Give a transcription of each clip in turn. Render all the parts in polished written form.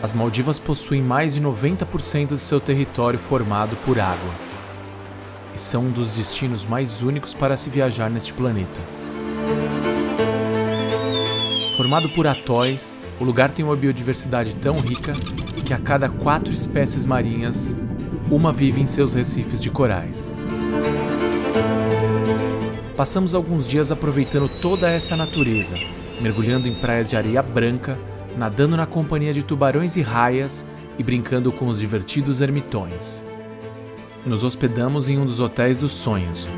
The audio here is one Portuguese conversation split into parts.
As Maldivas possuem mais de 90% de seu território formado por água. E são um dos destinos mais únicos para se viajar neste planeta. Formado por atóis, o lugar tem uma biodiversidade tão rica que a cada 4 espécies marinhas, uma vive em seus recifes de corais. Passamos alguns dias aproveitando toda essa natureza, mergulhando em praias de areia branca, nadando na companhia de tubarões e raias e brincando com os divertidos ermitões. Nos hospedamos em um dos hotéis dos sonhos,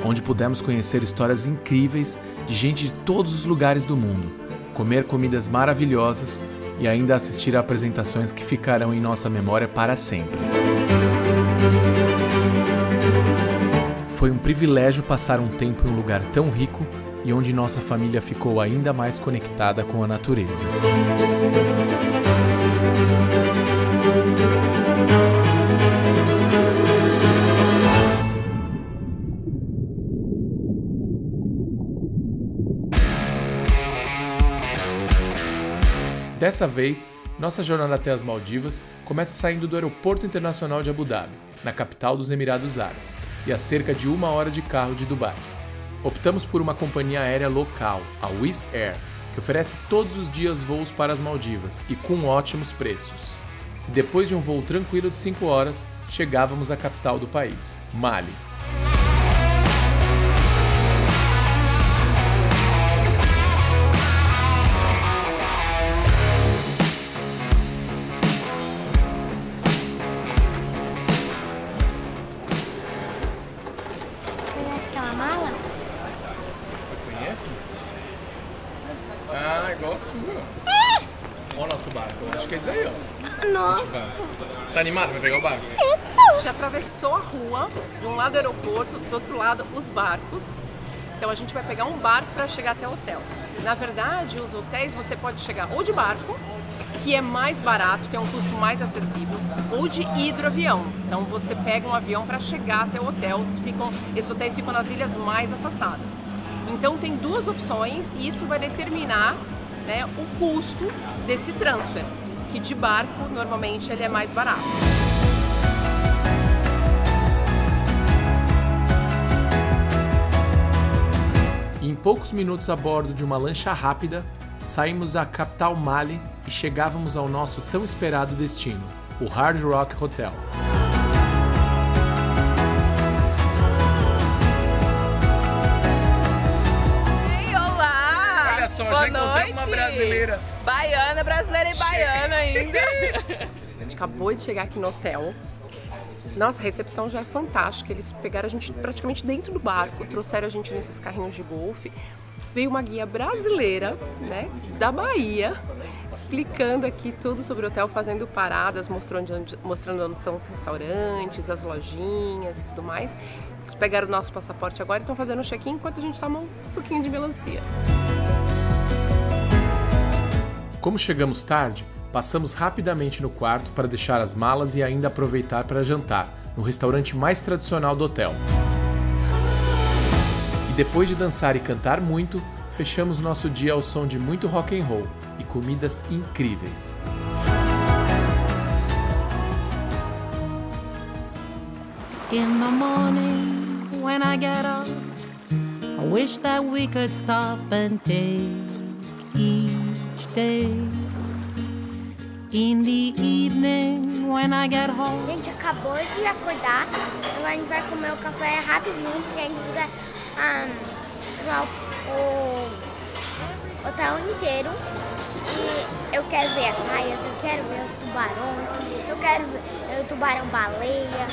onde pudemos conhecer histórias incríveis de gente de todos os lugares do mundo, comer comidas maravilhosas e ainda assistir a apresentações que ficarão em nossa memória para sempre. Foi um privilégio passar um tempo em um lugar tão rico e onde nossa família ficou ainda mais conectada com a natureza. Dessa vez, nossa jornada até as Maldivas começa saindo do Aeroporto Internacional de Abu Dhabi, na capital dos Emirados Árabes, e a cerca de 1 hora de carro de Dubai. Optamos por uma companhia aérea local, a Wizz Air, que oferece todos os dias voos para as Maldivas e com ótimos preços. E depois de um voo tranquilo de 5 horas, chegávamos à capital do país, Mali. Ah, igual a sua. Olha o nosso barco. Acho que é esse daí, ó. Nossa. Tá animado pra pegar o barco? Já atravessou a rua, de um lado o aeroporto, do outro lado os barcos. Então a gente vai pegar um barco para chegar até o hotel. Na verdade, os hotéis você pode chegar ou de barco, que é mais barato, tem um custo mais acessível, ou de hidroavião. Então você pega um avião para chegar até o hotel. Esses hotéis ficam nas ilhas mais afastadas. Então tem 2 opções e isso vai determinar, né, o custo desse transfer, que de barco normalmente ele é mais barato. E em poucos minutos a bordo de uma lancha rápida, saímos da capital Mali e chegávamos ao nosso tão esperado destino, o Hard Rock Hotel. Já encontrei uma brasileira. Baiana, brasileira e baiana ainda. A gente acabou de chegar aqui no hotel. Nossa, a recepção já é fantástica. Eles pegaram a gente praticamente dentro do barco, trouxeram a gente nesses carrinhos de golfe. Veio uma guia brasileira, né, da Bahia, explicando aqui tudo sobre o hotel, fazendo paradas, mostrando onde são os restaurantes, as lojinhas e tudo mais. Eles pegaram o nosso passaporte agora e estão fazendo um check-in enquanto a gente toma um suquinho de melancia. Como chegamos tarde, passamos rapidamente no quarto para deixar as malas e ainda aproveitar para jantar, no restaurante mais tradicional do hotel. E depois de dançar e cantar muito, fechamos nosso dia ao som de muito rock and roll e comidas incríveis. In the morning when I get up, I wish that we could stop and take each day. In the evening when I get home. A gente acabou de acordar, agora a gente vai comer o café rapidinho, porque a gente precisa o hotel inteiro. E eu quero ver as raias, eu quero ver os tubarões, eu quero ver o tubarão-baleia,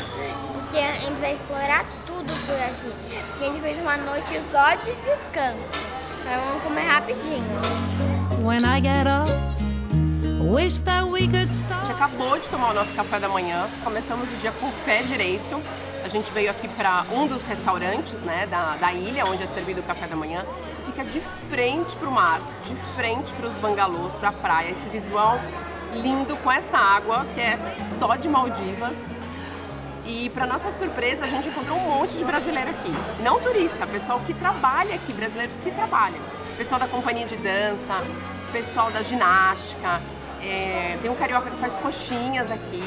porque a gente precisa explorar tudo por aqui. Porque a gente fez uma noite só de descanso. Então vamos comer rapidinho. When I get up, I wish that we could stop. A gente acabou de tomar o nosso café da manhã, começamos o dia com o pé direito. A gente veio aqui para um dos restaurantes, né, da ilha, onde é servido o café da manhã. Fica de frente para o mar, de frente para os bangalôs, para a praia. Esse visual lindo com essa água que é só de Maldivas. E para nossa surpresa, a gente encontrou um monte de brasileiro aqui. Não turista, pessoal que trabalha aqui, brasileiros que trabalham. Pessoal da companhia de dança, pessoal da ginástica, tem um carioca que faz coxinhas aqui.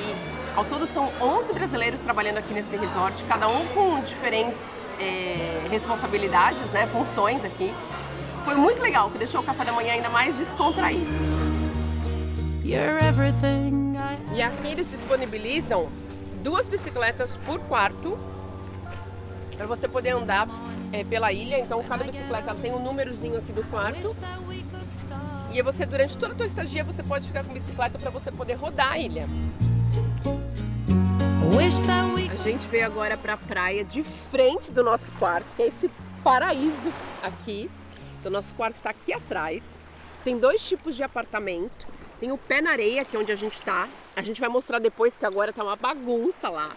Ao todo são 11 brasileiros trabalhando aqui nesse resort, cada um com diferentes responsabilidades, né, funções aqui. Foi muito legal, que deixou o café da manhã ainda mais descontraído. E aqui eles disponibilizam 2 bicicletas por quarto para você poder andar pela ilha. Então cada bicicleta tem um númerozinho aqui do quarto. E você, durante toda a tua estadia, você pode ficar com bicicleta para você poder rodar a ilha. A gente veio agora para a praia de frente do nosso quarto, que é esse paraíso aqui. Então nosso quarto está aqui atrás. Tem 2 tipos de apartamento. Tem o pé na areia, que é onde a gente tá. A gente vai mostrar depois, porque agora tá uma bagunça lá.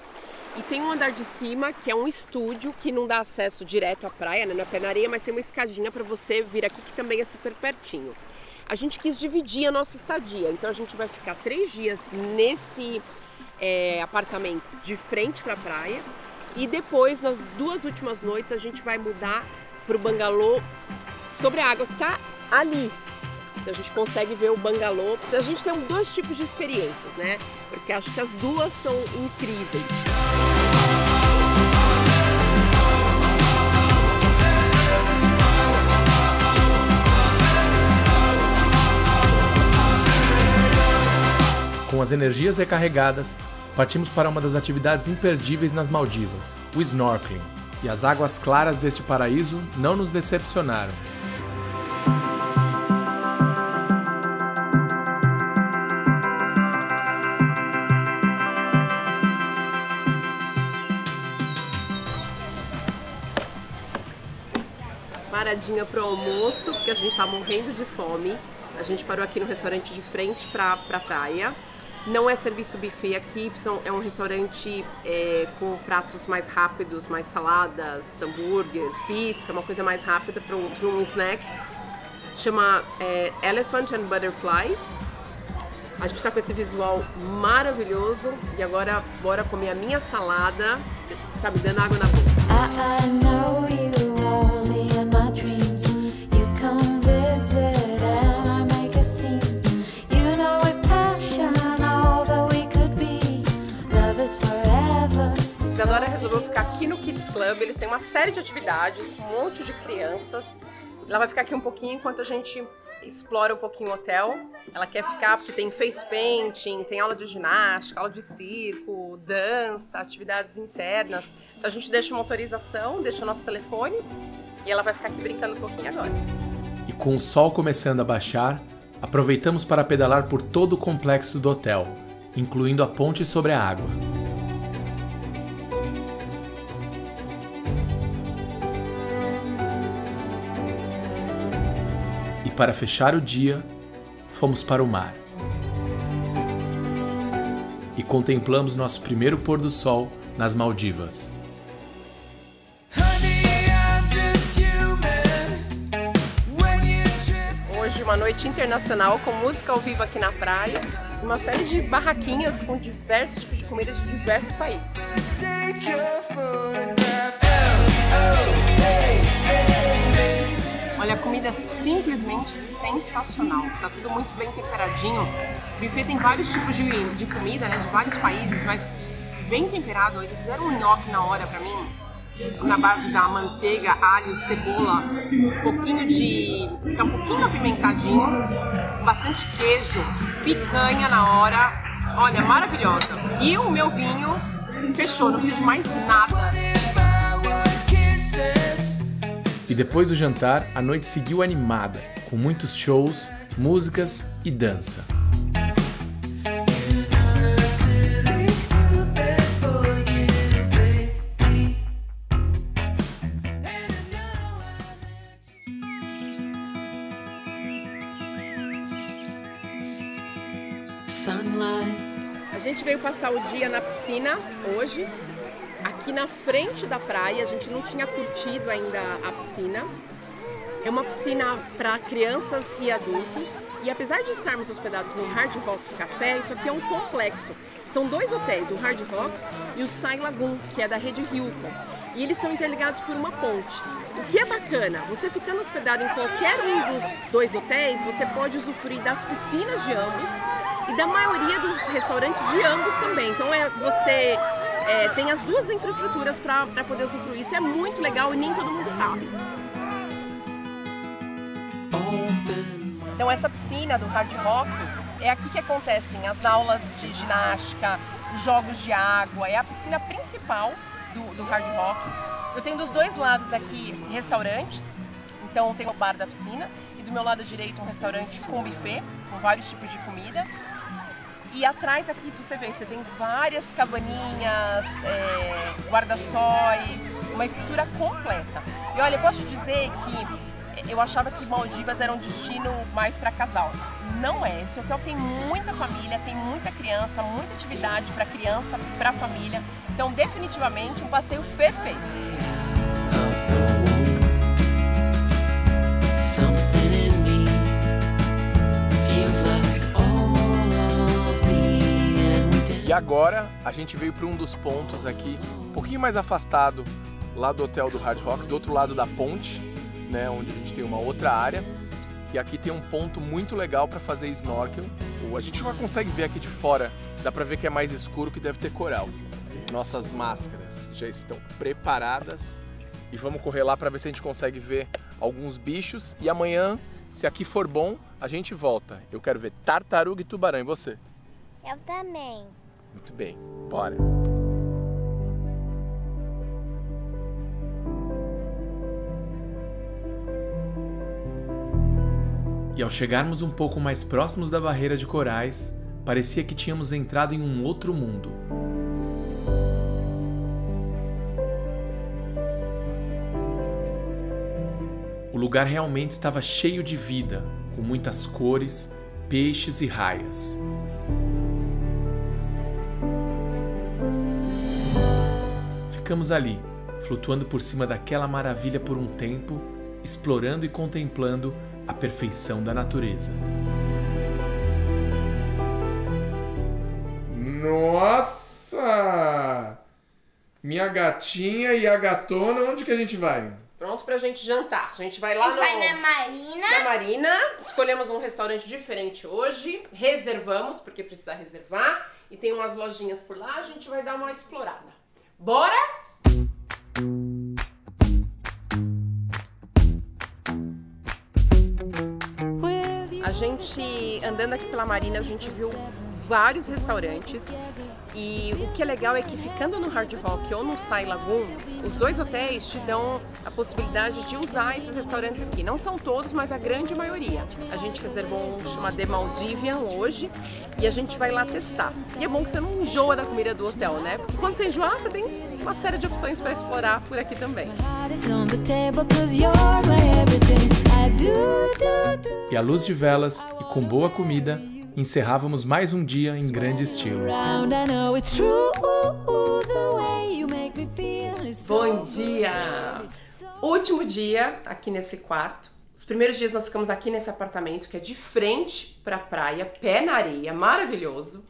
E tem um andar de cima, que é um estúdio, que não dá acesso direto à praia, né? Não é pé na areia, mas tem uma escadinha para você vir aqui, que também é super pertinho. A gente quis dividir a nossa estadia, então a gente vai ficar 3 dias nesse apartamento de frente para a praia. E depois, nas 2 últimas noites, a gente vai mudar para o bangalô sobre a água, que tá ali. Então a gente consegue ver o bangalô. A gente tem 2 tipos de experiências, né? Porque acho que as 2 são incríveis. Com as energias recarregadas, partimos para uma das atividades imperdíveis nas Maldivas, o snorkeling. E as águas claras deste paraíso não nos decepcionaram. Paradinha pro almoço, porque a gente tá morrendo de fome. A gente parou aqui no restaurante de frente pra praia. Não é serviço buffet aqui, é um restaurante com pratos mais rápidos, mais saladas, hambúrgueres, pizza, uma coisa mais rápida para um snack. Chama Elephant and Butterfly. A gente tá com esse visual maravilhoso e agora bora comer a minha salada. Tá me dando água na boca. I know you only in my dreams. You come visit and I make a scene. You know with passion all that we could be. Love is forever. Isadora resolveu ficar aqui no Kids Club. Eles têm uma série de atividades, um monte de crianças. Ela vai ficar aqui um pouquinho enquanto a gente explora um pouquinho o hotel. Ela quer ficar porque tem face painting, tem aula de ginástica, aula de circo, dança, atividades internas. Então a gente deixa uma autorização, deixa o nosso telefone e ela vai ficar aqui brincando um pouquinho agora. E com o sol começando a baixar, aproveitamos para pedalar por todo o complexo do hotel, incluindo a ponte sobre a água. E para fechar o dia, fomos para o mar. E contemplamos nosso primeiro pôr do sol nas Maldivas. Hoje uma noite internacional com música ao vivo aqui na praia. Uma série de barraquinhas com diversos tipos de comida de diversos países. Olha, a comida é simplesmente sensacional. Tá tudo muito bem temperadinho. O buffet tem vários tipos de comida, né, de vários países, mas bem temperado. Eles fizeram um nhoque na hora pra mim, na base da manteiga, alho, cebola, um pouquinho apimentadinho, bastante queijo, picanha na hora. Olha, maravilhosa. E o meu vinho fechou, não preciso de mais nada. E depois do jantar, a noite seguiu animada, com muitos shows, músicas e dança. A gente veio passar o dia na piscina hoje, aqui na frente da praia. A gente não tinha curtido ainda a piscina. É uma piscina para crianças e adultos. E apesar de estarmos hospedados no Hard Rock Café, isso aqui é um complexo. São 2 hotéis, o Hard Rock e o Sai Lagoon, que é da rede Hilton. e eles são interligados por uma ponte. O que é bacana, você ficando hospedado em qualquer um dos 2 hotéis, você pode usufruir das piscinas de ambos e da maioria dos restaurantes de ambos também. Então você tem as duas infraestruturas para poder usufruir. Isso é muito legal e nem todo mundo sabe. Então essa piscina do Hard Rock é aqui que acontecem as aulas de ginástica, os jogos de água, é a piscina principal do Hard Rock. Eu tenho dos 2 lados aqui restaurantes, então tem o bar da piscina e do meu lado direito um restaurante com buffet, com vários tipos de comida. E atrás aqui você tem várias cabaninhas, guarda-sóis, uma estrutura completa. E olha, eu posso te dizer que eu achava que Maldivas era um destino mais para casal. Não é. Esse hotel tem muita família, tem muita criança, muita atividade para criança, para família. Então, definitivamente, um passeio perfeito. E agora a gente veio para um dos pontos aqui, um pouquinho mais afastado lá do hotel do Hard Rock, do outro lado da ponte, né, onde a gente tem uma outra área. E aqui tem um ponto muito legal para fazer snorkel. A gente já consegue ver aqui de fora, dá para ver que é mais escuro, que deve ter coral. Nossas máscaras já estão preparadas e vamos correr lá para ver se a gente consegue ver alguns bichos. E amanhã, se aqui for bom, a gente volta. Eu quero ver tartaruga e tubarão. E você? Eu também. Muito bem, bora! E ao chegarmos um pouco mais próximos da barreira de corais, parecia que tínhamos entrado em um outro mundo. O lugar realmente estava cheio de vida, com muitas cores, peixes e raias. Ficamos ali, flutuando por cima daquela maravilha por um tempo, explorando e contemplando a perfeição da natureza. Nossa! Minha gatinha e a gatona, onde que a gente vai? Pronto pra gente jantar. A gente vai lá vai na Marina. na Marina. Escolhemos um restaurante diferente hoje. Reservamos, porque precisa reservar. E tem umas lojinhas por lá. A gente vai dar uma explorada. Bora? A gente, andando aqui pela Marina, a gente viu vários restaurantes. E o que é legal é que ficando no Hard Rock ou no Sai Lagoon, os 2 hotéis te dão a possibilidade de usar esses restaurantes aqui. Não são todos, mas a grande maioria. A gente reservou um que chama The Maldivian hoje e a gente vai lá testar. E é bom que você não enjoa da comida do hotel, né? Porque quando você enjoar, você tem uma série de opções para explorar por aqui também. E à luz de velas e com boa comida, encerrávamos mais um dia em grande estilo. Bom dia! Último dia aqui nesse quarto. Os primeiros dias nós ficamos aqui nesse apartamento que é de frente para a praia, pé na areia, maravilhoso.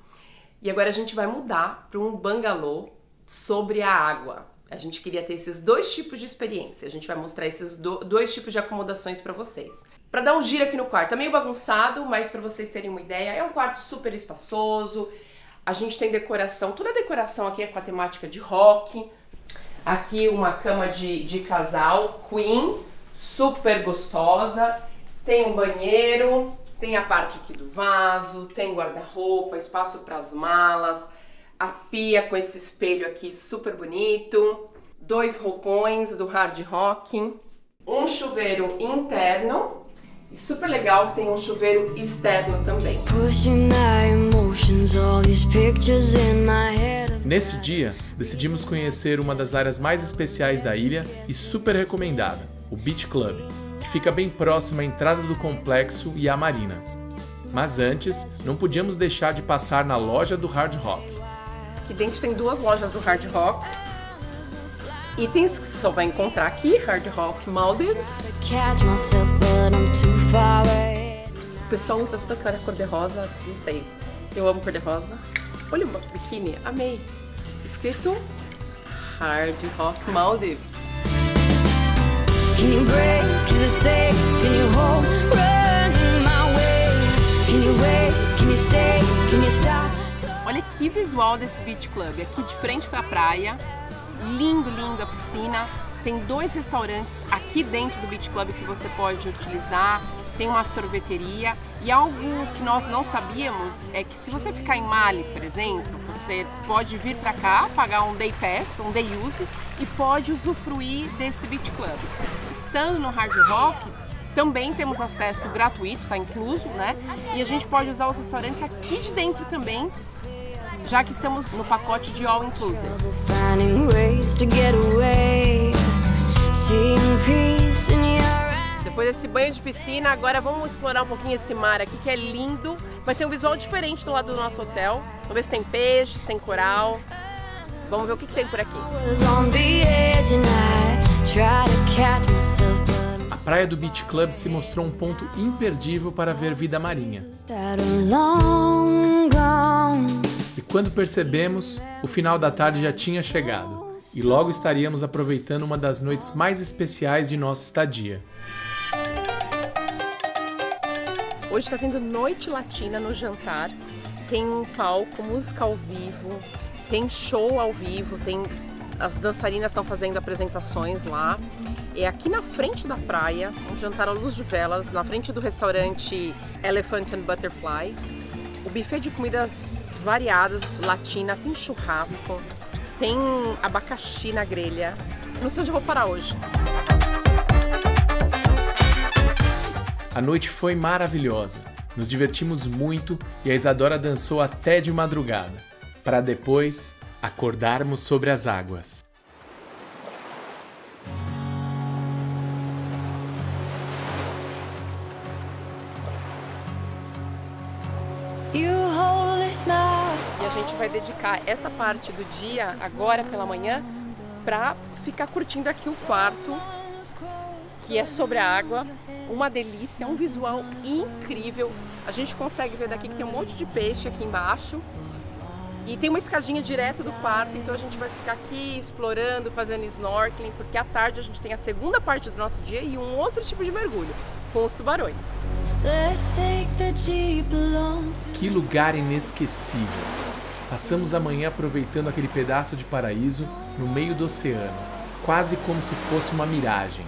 E agora a gente vai mudar para um bangalô sobre a água. A gente queria ter esses 2 tipos de experiência. A gente vai mostrar esses 2 tipos de acomodações para vocês. Para dar um giro aqui no quarto, tá meio bagunçado, mas para vocês terem uma ideia, é um quarto super espaçoso. A gente tem decoração, toda a decoração aqui é com a temática de rock. Aqui uma cama de casal, queen, super gostosa. Tem um banheiro, tem a parte aqui do vaso, tem guarda-roupa, espaço para as malas. A pia com esse espelho aqui super bonito. 2 roupões do Hard Rock. Um chuveiro interno. E super legal que tem um chuveiro externo também. Nesse dia, decidimos conhecer uma das áreas mais especiais da ilha e super recomendada, o Beach Club, que fica bem próximo à entrada do complexo e à marina. Mas antes, não podíamos deixar de passar na loja do Hard Rock. Aqui dentro tem 2 lojas do Hard Rock. Itens que você só vai encontrar aqui, Hard Rock Maldives. O pessoal usa toda aquela cor-de-rosa, não sei, eu amo cor-de-rosa. Olha o biquíni, amei. Escrito Hard Rock Maldives. Can you break? Is it safe? Can you hold? Run my way. Can you wait? Can you stay? Can you stop? Olha que visual desse Beach Club, aqui de frente para a praia, lindo, lindo a piscina, tem 2 restaurantes aqui dentro do Beach Club que você pode utilizar, tem uma sorveteria e algo que nós não sabíamos é que se você ficar em Mali, por exemplo, você pode vir para cá, pagar um day pass, um day use e pode usufruir desse Beach Club. Estando no Hard Rock, também temos acesso gratuito, está incluso, né? E a gente pode usar os restaurantes aqui de dentro também, já que estamos no pacote de All Inclusive. Finding ways to get away. Seeing peace in your eyes. Depois desse banho de piscina, agora vamos explorar um pouquinho esse mar aqui, que é lindo. Vai ser um visual diferente do lado do nosso hotel. Vamos ver se tem peixes, tem coral. Vamos ver o que tem por aqui. Was on the edge and I tried to catch myself, but A praia do Beach Club se mostrou um ponto imperdível para ver vida marinha. that long gone. E quando percebemos, o final da tarde já tinha chegado e logo estaríamos aproveitando uma das noites mais especiais de nossa estadia. Hoje está tendo noite latina no jantar. Tem um palco, música ao vivo, tem show ao vivo, as dançarinas estão fazendo apresentações lá. É aqui na frente da praia, um jantar à luz de velas, na frente do restaurante Elephant and Butterfly. O buffet de comidas variadas, latina, tem churrasco, tem abacaxi na grelha. Não sei onde eu vou parar hoje. A noite foi maravilhosa, nos divertimos muito e a Isadora dançou até de madrugada, para depois acordarmos sobre as águas. You hold a smile. E a gente vai dedicar essa parte do dia, agora pela manhã, para ficar curtindo aqui o quarto, que é sobre a água. Uma delícia, um visual incrível. A gente consegue ver daqui que tem um monte de peixe aqui embaixo. E tem uma escadinha direto do quarto, então a gente vai ficar aqui explorando, fazendo snorkeling, porque à tarde a gente tem a segunda parte do nosso dia e um outro tipo de mergulho, com os tubarões. Let's take the Jeep along to Que lugar inesquecível! Passamos a manhã aproveitando aquele pedaço de paraíso no meio do oceano, quase como se fosse uma miragem.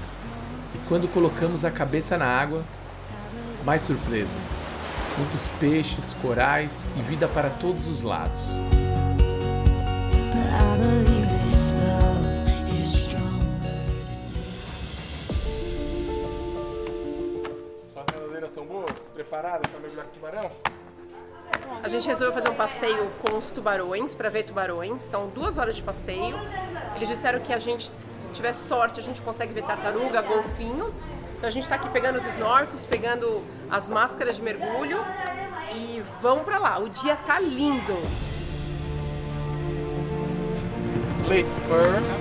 E quando colocamos a cabeça na água, mais surpresas. Muitos peixes, corais e vida para todos os lados. I believe this love is stronger than Suas nadadeiras estão boas? Preparadas para mergulhar com tubarão? A gente resolveu fazer um passeio com os tubarões, para ver tubarões. São 2 horas de passeio. Eles disseram que a gente, se tiver sorte, a gente consegue ver tartaruga, golfinhos. Então a gente está aqui pegando os snorkels, pegando as máscaras de mergulho e vamos para lá. O dia tá lindo. Ladies first.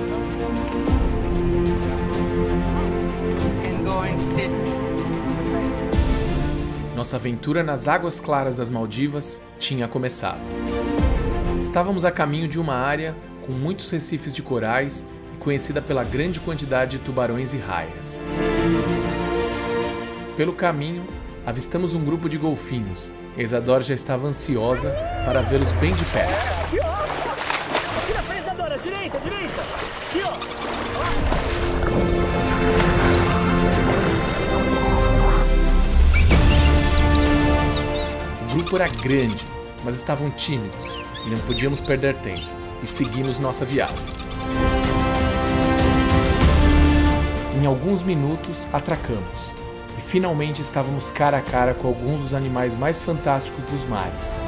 And go and sit. Nossa aventura nas águas claras das Maldivas tinha começado. Estávamos a caminho de uma área com muitos recifes de corais e conhecida pela grande quantidade de tubarões e raias. Pelo caminho, avistamos um grupo de golfinhos e a Isadora já estava ansiosa para vê-los bem de perto. Aqui na frente, Isadora, direita, direita. Aqui, ó. O grupo era grande, mas estavam tímidos e não podíamos perder tempo, e seguimos nossa viagem. Em alguns minutos, atracamos, e finalmente estávamos cara a cara com alguns dos animais mais fantásticos dos mares.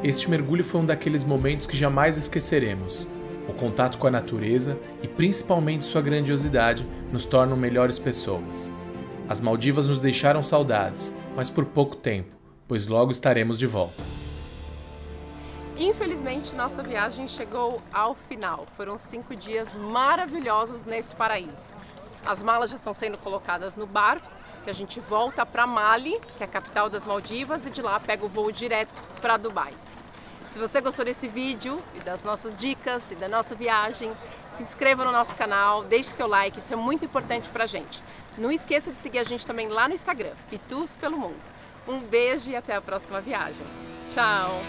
Este mergulho foi um daqueles momentos que jamais esqueceremos. O contato com a natureza e principalmente sua grandiosidade nos tornam melhores pessoas. As Maldivas nos deixaram saudades, mas por pouco tempo, pois logo estaremos de volta. Infelizmente, nossa viagem chegou ao final. Foram 5 dias maravilhosos nesse paraíso. As malas já estão sendo colocadas no barco, que a gente volta para Mali, que é a capital das Maldivas, e de lá pega o voo direto para Dubai. Se você gostou desse vídeo e das nossas dicas e da nossa viagem, se inscreva no nosso canal, deixe seu like, isso é muito importante pra gente. Não esqueça de seguir a gente também lá no Instagram, Pitus pelo Mundo. Um beijo e até a próxima viagem. Tchau!